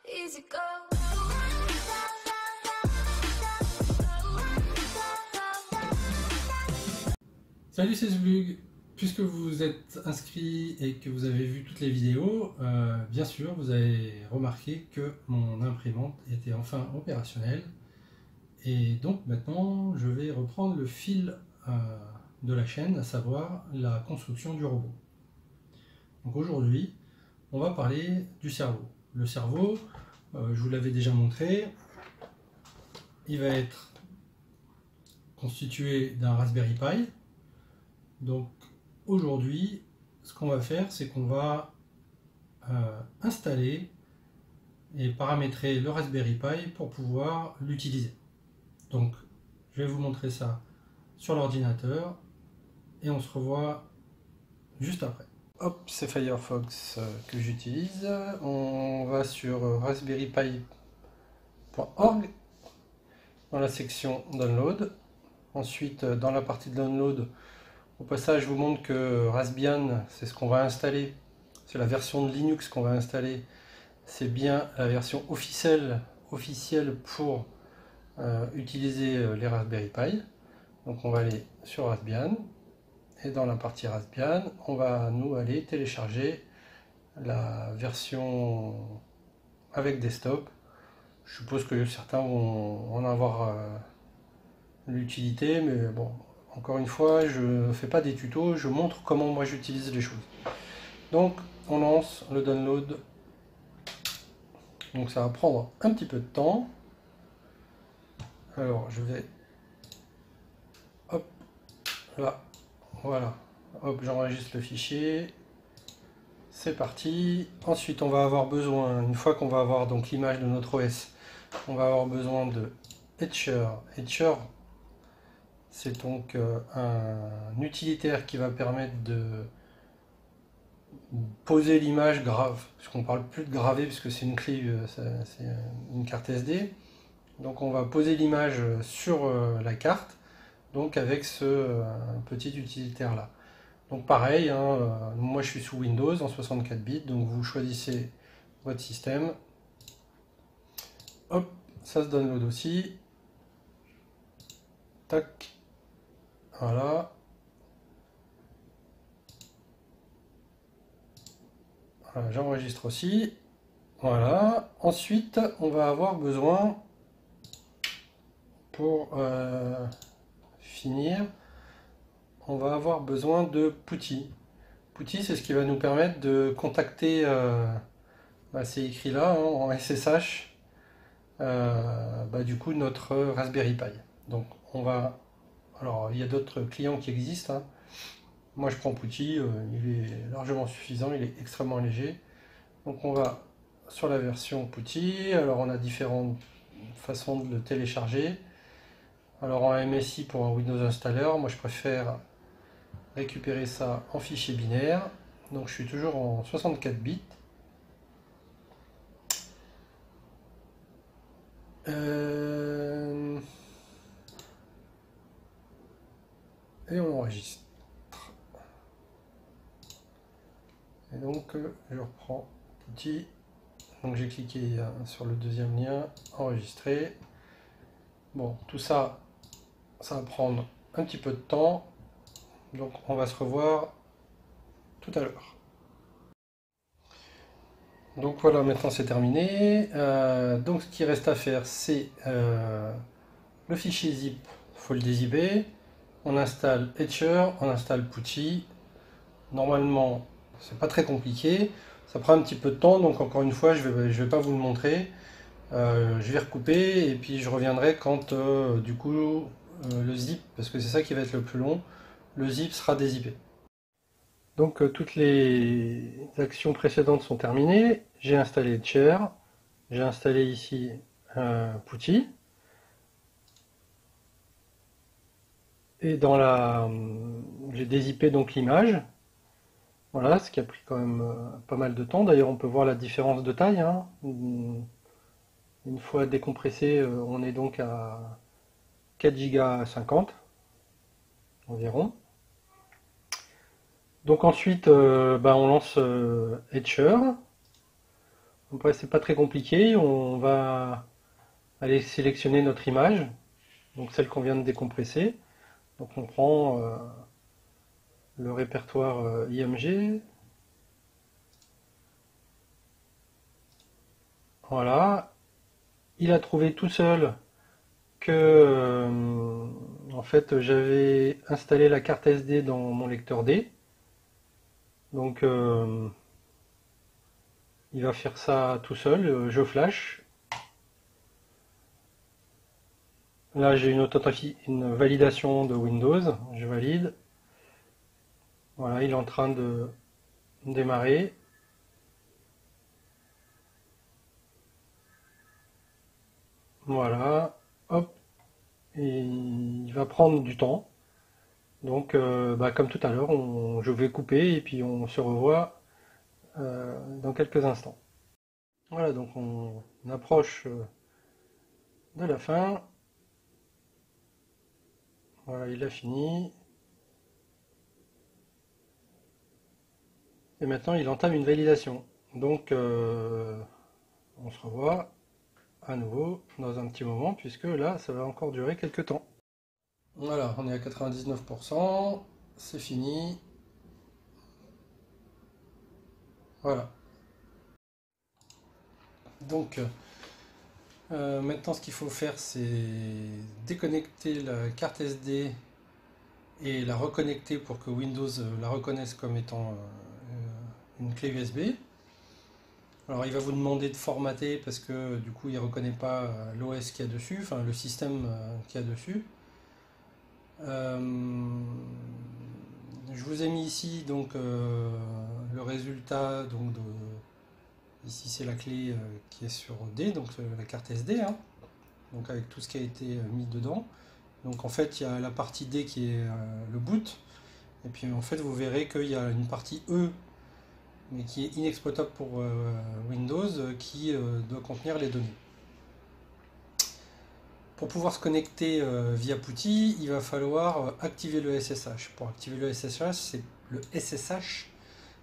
easy go. Salut, c'est Zblug. Puisque vous êtes inscrit et que vous avez vu toutes les vidéos, bien sûr, vous avez remarqué que mon imprimante était enfin opérationnelle. Et donc maintenant, je vais reprendre le fil de la chaîne, à savoir la construction du robot. Donc aujourd'hui, on va parler du cerveau. Le cerveau, je vous l'avais déjà montré, il va être constitué d'un Raspberry Pi. Donc aujourd'hui, ce qu'on va faire, c'est qu'on va installer et paramétrer le Raspberry Pi pour pouvoir l'utiliser. Donc je vais vous montrer ça sur l'ordinateur et on se revoit juste après. Hop, c'est Firefox que j'utilise. On va sur raspberrypi.org dans la section Download. Ensuite, dans la partie de Download, au passage, je vous montre que Raspbian, c'est ce qu'on va installer. C'est la version de Linux qu'on va installer. C'est bien la version officielle pour utiliser les Raspberry Pi. Donc on va aller sur Raspbian. Et dans la partie Raspbian, on va aller télécharger la version avec desktop. Je suppose que certains vont en avoir l'utilité, mais bon, encore une fois, je ne fais pas des tutos, je montre comment moi j'utilise les choses. Donc on lance le download. Donc ça va prendre un petit peu de temps. Alors je vais, hop, là, voilà, hop, j'enregistre le fichier. C'est parti. Ensuite on va avoir besoin, une fois qu'on va avoir donc l'image de notre OS, on va avoir besoin de Etcher. Etcher, c'est donc un utilitaire qui va permettre de poser l'image grave, puisqu'on parle plus de graver puisque c'est une clé, c'est une carte SD. Donc on va poser l'image sur la carte, donc avec ce petit utilitaire là. Donc pareil, hein, moi je suis sous Windows en 64 bits, donc vous choisissez votre système. Hop, ça se download aussi. Tac, voilà. Voilà, j'enregistre aussi. Voilà. Ensuite, on va avoir besoin, pour finir, on va avoir besoin de PuTTY. PuTTY, c'est ce qui va nous permettre de contacter, c'est écrit là, hein, en SSH, du coup notre Raspberry Pi. Donc on va, alors il y a d'autres clients qui existent, hein. Moi je prends PuTTY, il est largement suffisant, il est extrêmement léger. Donc on va sur la version PuTTY, alors on a différentes façons de le télécharger. Alors en MSI pour un Windows Installer, moi je préfère récupérer ça en fichier binaire. Donc je suis toujours en 64 bits. Et on enregistre. Et donc je reprends PuTTY. Donc j'ai cliqué sur le deuxième lien, enregistrer. Bon, tout ça, ça va prendre un petit peu de temps. Donc on va se revoir tout à l'heure. Donc voilà, maintenant c'est terminé. Donc ce qui reste à faire, c'est le fichier zip, il faut le dézipper. On installe Etcher, on installe PuTTY. Normalement, c'est pas très compliqué. Ça prend un petit peu de temps, donc encore une fois, je vais pas vous le montrer. Je vais recouper et puis je reviendrai quand du coup le zip, parce que c'est ça qui va être le plus long, le zip sera dézippé. Donc toutes les actions précédentes sont terminées. J'ai installé Etcher, j'ai installé ici PuTTY. Et j'ai dézippé donc l'image. Voilà, ce qui a pris quand même pas mal de temps. D'ailleurs, on peut voir la différence de taille, hein. Une fois décompressé, on est donc à 4 Go 50 environ. Donc ensuite, on lance Etcher. Après, c'est pas très compliqué. On va aller sélectionner notre image, donc celle qu'on vient de décompresser. Donc on prend le répertoire IMG. Voilà. Il a trouvé tout seul que en fait j'avais installé la carte SD dans mon lecteur D. Donc il va faire ça tout seul. Je flash. Là j'ai une validation de Windows. Je valide. Voilà, il est en train de démarrer. Voilà, hop, et il va prendre du temps. Donc, comme tout à l'heure, je vais couper et puis on se revoit dans quelques instants. Voilà, donc on approche de la fin. Voilà, il a fini. Et maintenant, il entame une validation. Donc, on se revoit à nouveau dans un petit moment, puisque là, ça va encore durer quelques temps. Voilà, on est à 99%, c'est fini. Voilà. Donc, maintenant, ce qu'il faut faire, c'est déconnecter la carte SD et la reconnecter pour que Windows la reconnaisse comme étant une clé USB. Alors, il va vous demander de formater parce que du coup, il ne reconnaît pas l'OS qu'il y a dessus, enfin le système qu'il y a dessus. Je vous ai mis ici donc le résultat donc ici c'est la clé qui est sur D, donc la carte SD, hein, donc avec tout ce qui a été mis dedans. Donc en fait il y a la partie D qui est le boot, et puis en fait vous verrez qu'il y a une partie E mais qui est inexploitable pour Windows qui doit contenir les données. Pour pouvoir se connecter via PuTTY, il va falloir activer le SSH. Pour activer le SSH,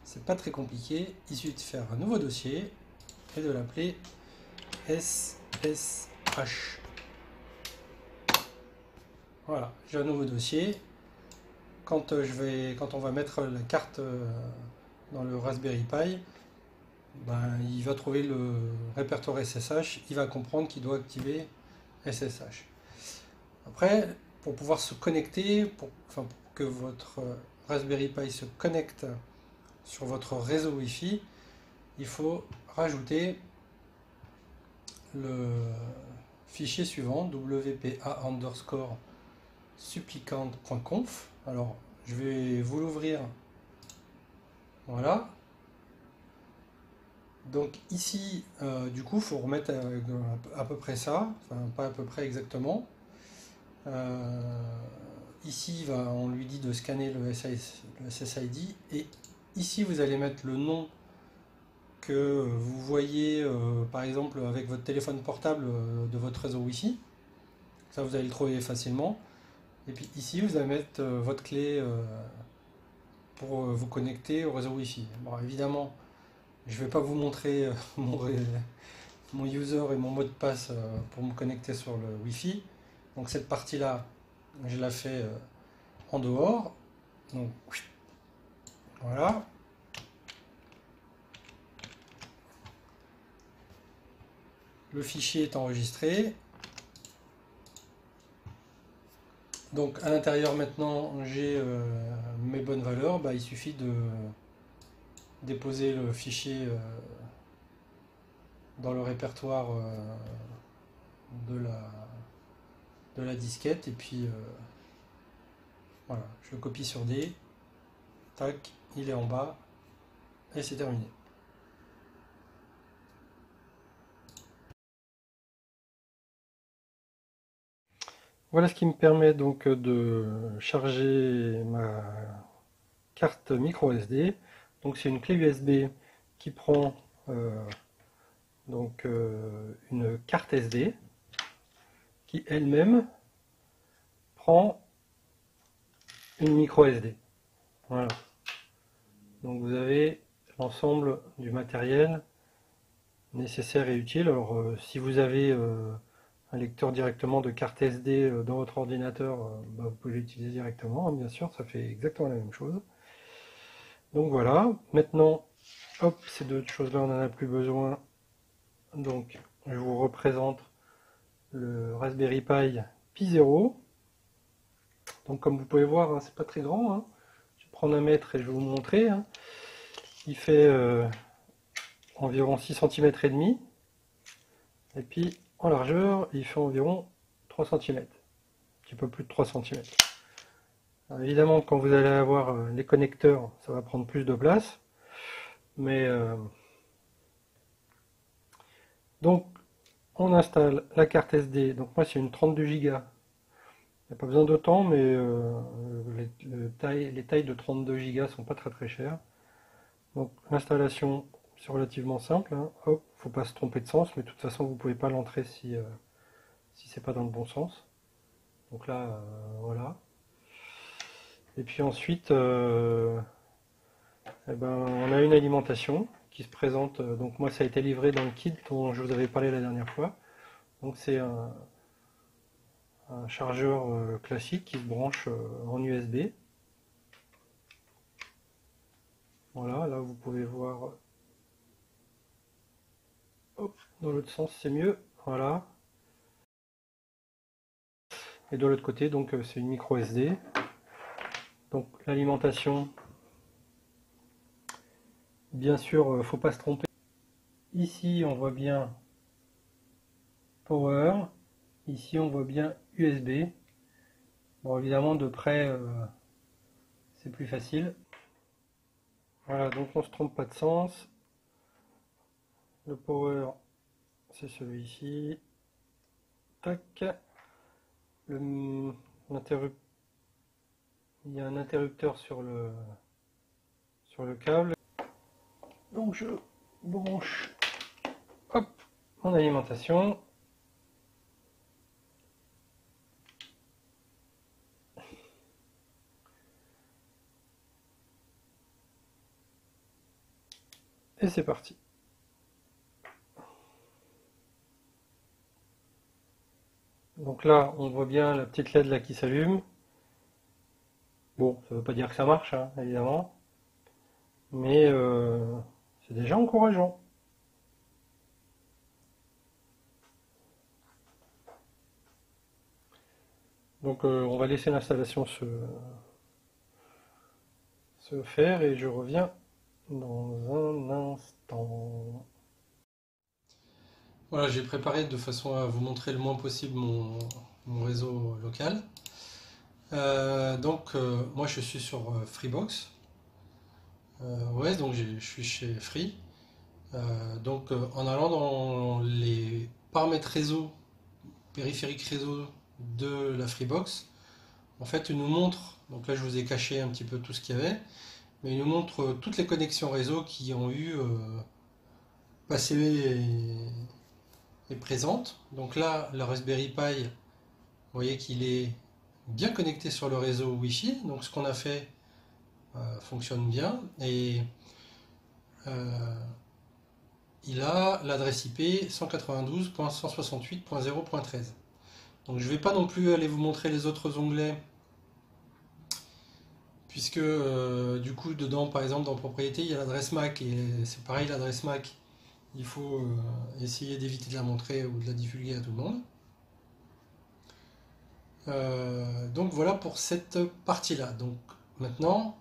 c'est pas très compliqué. Il suffit de faire un nouveau dossier et de l'appeler SSH. Voilà, j'ai un nouveau dossier. Quand on va mettre la carte dans le Raspberry Pi, il va trouver le répertoire SSH, il va comprendre qu'il doit activer SSH. Après, pour pouvoir se connecter, pour que votre Raspberry Pi se connecte sur votre réseau Wi-Fi, il faut rajouter le fichier suivant, wpa_supplicant.conf. Alors, je vais vous l'ouvrir. Voilà. Donc ici, du coup, il faut remettre à peu près ça, enfin pas à peu près exactement. Ici, on lui dit de scanner le SSID, et ici vous allez mettre le nom que vous voyez par exemple avec votre téléphone portable de votre réseau Wi-Fi. Ça vous allez le trouver facilement. Et puis ici vous allez mettre votre clé pour vous connecter au réseau Wi-Fi. Bon, évidemment, je ne vais pas vous montrer mon user et mon mot de passe pour me connecter sur le Wi-Fi. Donc cette partie-là, je la fais en dehors. Donc voilà. Le fichier est enregistré. Donc à l'intérieur maintenant j'ai mes bonnes valeurs. Il suffit de déposer le fichier dans le répertoire de la disquette, et puis voilà, je le copie sur D, tac, il est en bas et c'est terminé. Voilà ce qui me permet donc de charger ma carte micro SD. Donc c'est une clé USB qui prend une carte SD qui elle-même prend une micro SD. Voilà. Donc vous avez l'ensemble du matériel nécessaire et utile. Alors si vous avez un lecteur directement de carte SD dans votre ordinateur, bah, vous pouvez l'utiliser directement, hein, bien sûr, ça fait exactement la même chose. Donc voilà, maintenant, hop, ces deux choses-là, on n'en a plus besoin. Donc je vous représente le Raspberry Pi Pi 0. Donc comme vous pouvez voir, hein, c'est pas très grand, hein. Je vais prendre un mètre et je vais vous montrer, hein. Il fait environ 6 cm et demi. Et puis en largeur, il fait environ 3 cm. Un petit peu plus de 3 cm. Alors, évidemment, quand vous allez avoir les connecteurs, ça va prendre plus de place. Mais donc on installe la carte SD. Donc moi c'est une 32 Go. Il n'y a pas besoin d'autant, mais les tailles de 32 Go sont pas très très chères. Donc l'installation c'est relativement simple, hein. Hop, faut pas se tromper de sens, mais de toute façon vous pouvez pas l'entrer si c'est pas dans le bon sens. Donc là, voilà. Et puis ensuite, eh ben, on a une alimentation qui se présente. Donc moi ça a été livré dans le kit dont je vous avais parlé la dernière fois. Donc c'est un chargeur classique qui se branche en USB. Voilà, là vous pouvez voir. Hop, dans l'autre sens c'est mieux. Voilà. Et de l'autre côté, donc c'est une micro SD. Donc l'alimentation, bien sûr, faut pas se tromper. Ici on voit bien Power. Ici on voit bien USB. Bon évidemment de près c'est plus facile. Voilà, donc on se trompe pas de sens. Le Power c'est celui-ci. Tac. Il y a un interrupteur sur le câble. Donc je branche, hop, mon alimentation. Et c'est parti. Donc là, on voit bien la petite LED là qui s'allume. Bon, ça ne veut pas dire que ça marche, hein, évidemment. Mais c'est déjà encourageant. Donc on va laisser l'installation se faire et je reviens dans un instant. Voilà, j'ai préparé de façon à vous montrer le moins possible mon réseau local. Donc moi je suis sur Freebox. Ouais, donc je suis chez Free. Donc en allant dans les paramètres réseau, périphériques réseau de la Freebox, en fait il nous montre, donc là je vous ai caché un petit peu tout ce qu'il y avait, mais il nous montre toutes les connexions réseau qui ont eu passé et présentes. Donc là, le Raspberry Pi, vous voyez qu'il est bien connecté sur le réseau Wi-Fi, donc ce qu'on a fait fonctionne bien, et il a l'adresse IP 192.168.0.13. Donc je ne vais pas non plus aller vous montrer les autres onglets, puisque du coup dedans par exemple dans propriété il y a l'adresse MAC, et c'est pareil l'adresse MAC, il faut essayer d'éviter de la montrer ou de la divulguer à tout le monde. Donc voilà pour cette partie là. Donc maintenant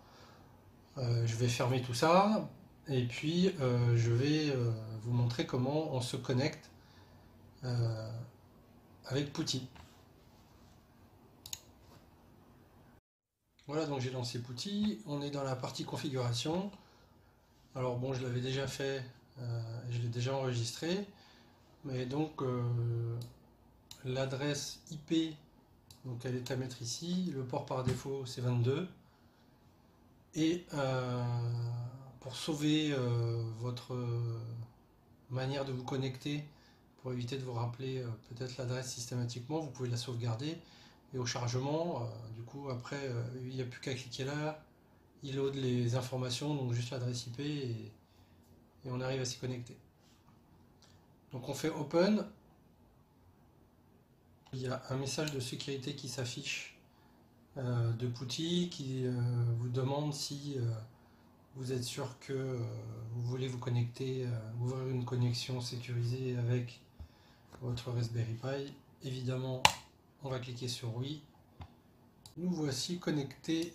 je vais fermer tout ça et puis je vais vous montrer comment on se connecte avec Putty. Voilà, donc j'ai lancé Putty, on est dans la partie configuration. Alors bon, je l'avais déjà fait, je l'ai déjà enregistré, mais donc l'adresse IP, donc elle est à mettre ici, le port par défaut c'est 22, et pour sauver votre manière de vous connecter, pour éviter de vous rappeler peut-être l'adresse systématiquement, vous pouvez la sauvegarder, et au chargement, du coup après il n'y a plus qu'à cliquer là, il load les informations, donc juste l'adresse IP, et on arrive à s'y connecter. Donc on fait Open. Il y a un message de sécurité qui s'affiche de PuTTY qui vous demande si vous êtes sûr que vous voulez vous connecter, ouvrir une connexion sécurisée avec votre Raspberry Pi. Évidemment, on va cliquer sur oui. Nous voici connectés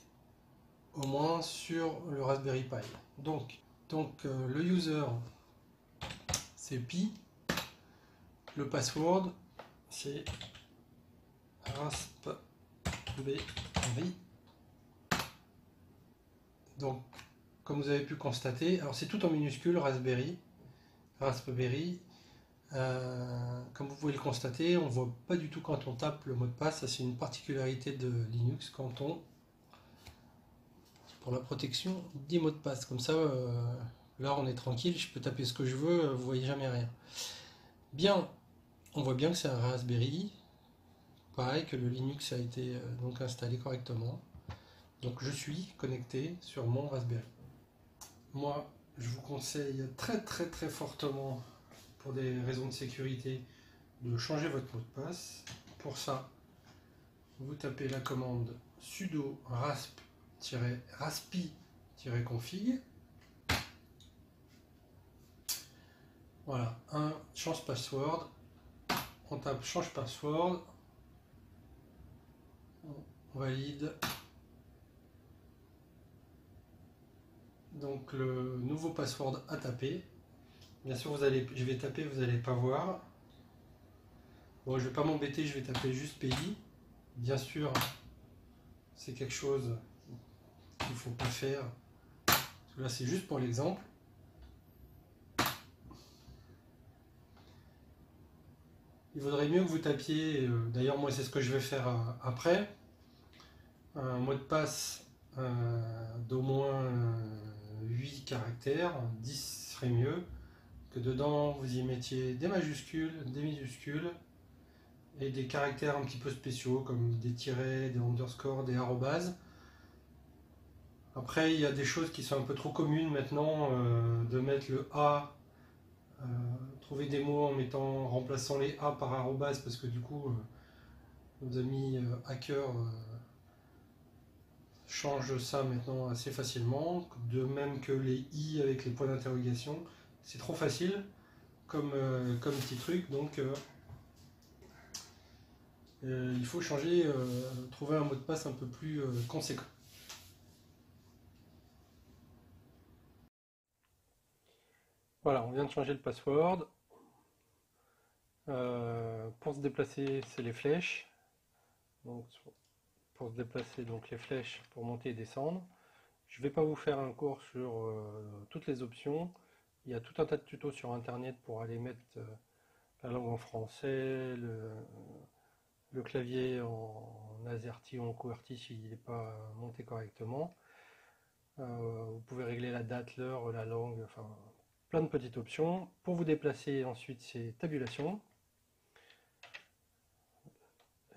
au moins sur le Raspberry Pi. Donc le user c'est Pi, le password c'est raspberry. Donc comme vous avez pu constater, alors c'est tout en minuscule Raspberry. Comme vous pouvez le constater, on ne voit pas du tout quand on tape le mot de passe. Ça c'est une particularité de Linux quand on pour la protection des mots de passe. Comme ça, là on est tranquille, je peux taper ce que je veux, vous voyez jamais rien. Bien, on voit bien que c'est un Raspberry. Pareil que le Linux a été donc installé correctement. Donc je suis connecté sur mon Raspberry. Moi, je vous conseille très fortement, pour des raisons de sécurité, de changer votre mot de passe. Pour ça, vous tapez la commande sudo raspi-config. Voilà, change password. On tape change password. On valide. Donc le nouveau password à taper. Bien sûr, je vais taper, vous n'allez pas voir. Bon, je ne vais pas m'embêter, je vais taper juste pays. Bien sûr, c'est quelque chose qu'il ne faut pas faire. Parce que là, c'est juste pour l'exemple. Il vaudrait mieux que vous tapiez, d'ailleurs moi c'est ce que je vais faire après, un mot de passe d'au moins 8 caractères, 10 serait mieux, que dedans vous y mettiez des majuscules, des minuscules, et des caractères un petit peu spéciaux comme des tirets, des underscores, des arrobases. Après il y a des choses qui sont un peu trop communes maintenant, de mettre le A, trouver des mots en remplaçant les A par arrobase, parce que du coup nos amis hackers changent ça maintenant assez facilement, de même que les I avec les points d'interrogation. C'est trop facile comme petit truc, donc il faut changer, trouver un mot de passe un peu plus conséquent. Voilà, on vient de changer le password. Pour se déplacer, c'est les flèches. Donc, pour se déplacer, donc les flèches pour monter et descendre. Je ne vais pas vous faire un cours sur toutes les options. Il y a tout un tas de tutos sur internet pour aller mettre la langue en français, le clavier en AZERTY ou en QWERTY s'il n'est pas monté correctement. Vous pouvez régler la date, l'heure, la langue, enfin plein de petites options. Pour vous déplacer ensuite c'est tabulation.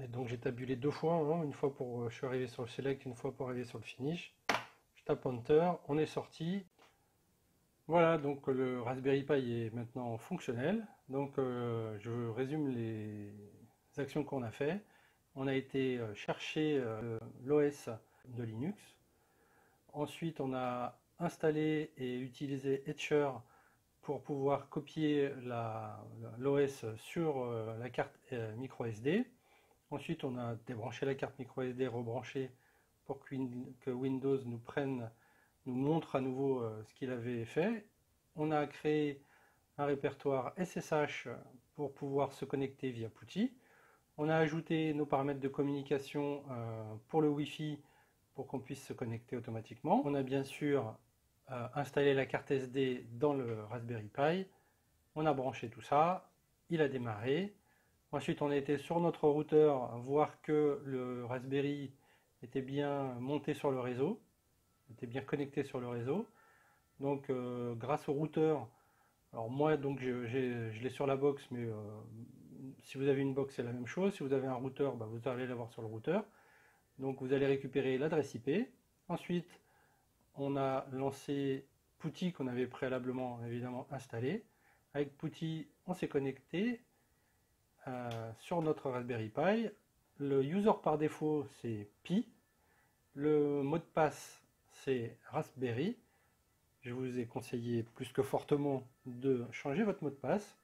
Et donc j'ai tabulé deux fois, hein, une fois pour je suis arrivé sur le select, une fois pour arriver sur le finish. Je tape enter, on est sorti. Voilà, donc le Raspberry Pi est maintenant fonctionnel. Donc je résume les actions qu'on a fait. On a été chercher l'OS de Linux. Ensuite, on a installé et utilisé Etcher pour pouvoir copier l'OS sur la carte micro SD. Ensuite, on a débranché la carte micro SD, rebranché pour que Windows nous montre à nouveau ce qu'il avait fait. On a créé un répertoire SSH pour pouvoir se connecter via PuTTY. On a ajouté nos paramètres de communication pour le Wi-Fi pour qu'on puisse se connecter automatiquement. On a bien sûr installé la carte SD dans le Raspberry Pi. On a branché tout ça, il a démarré. Ensuite, on a été sur notre routeur voir que le Raspberry était bien monté sur le réseau, était bien connecté sur le réseau. Donc, grâce au routeur, alors moi, donc je l'ai sur la box, mais si vous avez une box, c'est la même chose. Si vous avez un routeur, bah, vous allez l'avoir sur le routeur. Donc, vous allez récupérer l'adresse IP. Ensuite, on a lancé PuTTY qu'on avait préalablement évidemment installé. avec Putty, on s'est connecté sur notre Raspberry Pi. Le user par défaut, c'est Pi. Le mot de passe, c'est Raspberry. Je vous ai conseillé plus que fortement de changer votre mot de passe.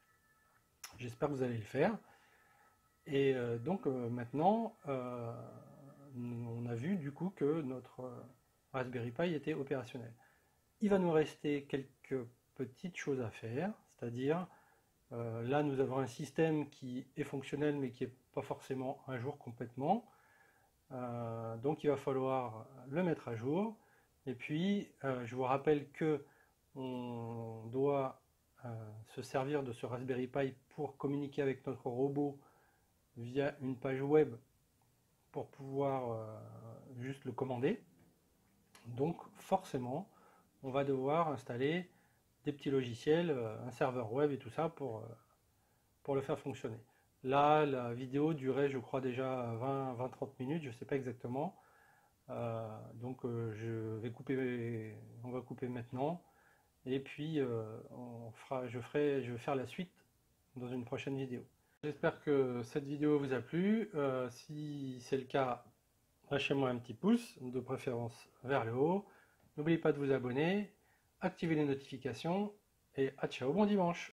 J'espère que vous allez le faire. Et donc maintenant, on a vu du coup que notre Raspberry Pi était opérationnel. Il va nous rester quelques petites choses à faire, c'est-à-dire là nous avons un système qui est fonctionnel mais qui n'est pas forcément à jour complètement. Donc il va falloir le mettre à jour. Et puis je vous rappelle que on doit se servir de ce Raspberry Pi pour communiquer avec notre robot via une page web pour pouvoir juste le commander. Donc forcément, on va devoir installer des petits logiciels, un serveur web et tout ça pour le faire fonctionner. Là, la vidéo durait, je crois, déjà 20-30 minutes, je ne sais pas exactement. Donc je va couper maintenant. Et puis je vais faire la suite dans une prochaine vidéo. J'espère que cette vidéo vous a plu. Si c'est le cas, lâchez-moi un petit pouce, de préférence vers le haut. N'oubliez pas de vous abonner, activer les notifications et à ciao, bon dimanche!